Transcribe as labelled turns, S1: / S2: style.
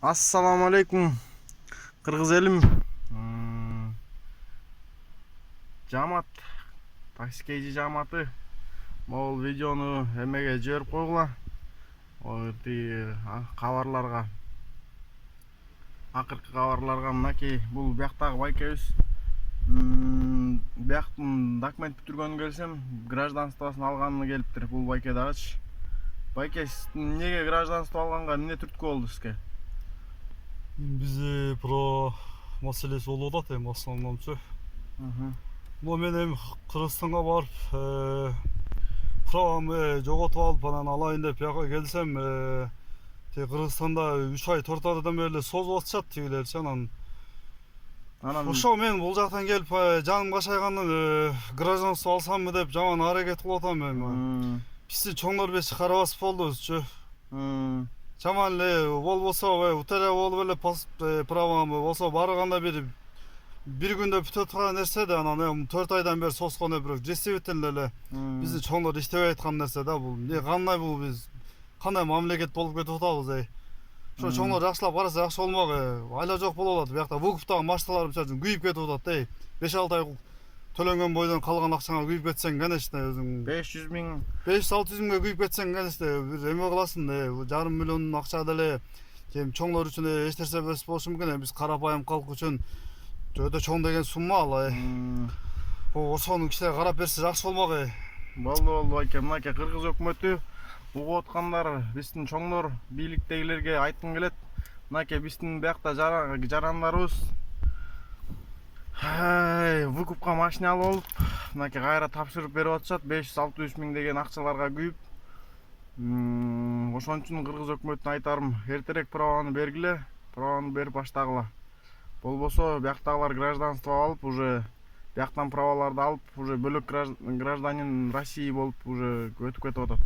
S1: Ассаламу алейкум, кыргыз элим. Жамаат, таксикейчи жамааты. Могул видеону эмеге жиберип койгула. Кабарларга, акыркы кабарларга мынакей бул бияктагы байкебиз. Бияктын документ бүтүргөнү келсем, гражданствосын алганына келиптир бул байке дагычы. Байке, сиз эмнеге гражданство алганга эмне түрткү болду сизге?
S2: Бізде про маселесі болуп атат эми основномчу. Мен эми Кыргызстанга барып правамды жоготуп алып анан алайын деп бияка келсем, Кыргызстанда 3 ай 4 айдан бери эле созуп атышат тигилерчи. Анан ошо мен бул жактан келип жаным качайгандан гражданство алсамбы деп жаман аракет кылып атам эми. Бизди чоңдор беш карабас болдубузчу. Жаман эле болбосо утеле болуп эле правамы болсо барганда бир күндө бүтө турган нерсе да, анан 4 айдан бери соскон бирок действительно эле биздин чоңдор иштебей айткан нерсе да бул. Кандай бул, биз кандай мамлекет болуп кетип атабыз Ошо чоңдор жакшылап караса жакшы болмок. Айла жок болуп атат. Биякта Вукуптагы машталар үчүн күйүп кетип атат 5-6 ай төлөнгөн бойдон калган акчаңа күйүп кетсең, конечно, өзүң
S1: 500 миң
S2: 500-600 миңге күйүп кетсең, конечно, бир эме кыласың, жарым миллион акча деле чоңдор үчүн эч нерсе эмес болушу мүмкүн. Биз карапайым калк үчүн өтө чоң деген сумма ал. Ошону кичине карап берсе жакшы болмок.
S1: Болду байке, мынакей кыргыз өкмөтү угуп аткандар, биздин чоңдор, бийликтегилерге айткым келет. Мынакей биздин биякта жарандарыбыз Вукупка машина алып алып, мынакей кайра тапшырып берип атышат, 500-600 миң деген акчаларга күйүп. Ошон үчүн кыргыз өкмөтүнө айтарым, эртерээк праваны бергиле, праваны берип баштагыла. Болбосо бияктагылар гражданство алып, уже бияктан праваларды алып, уже бөлөк гражданин России болуп уже өтүп кетип атат.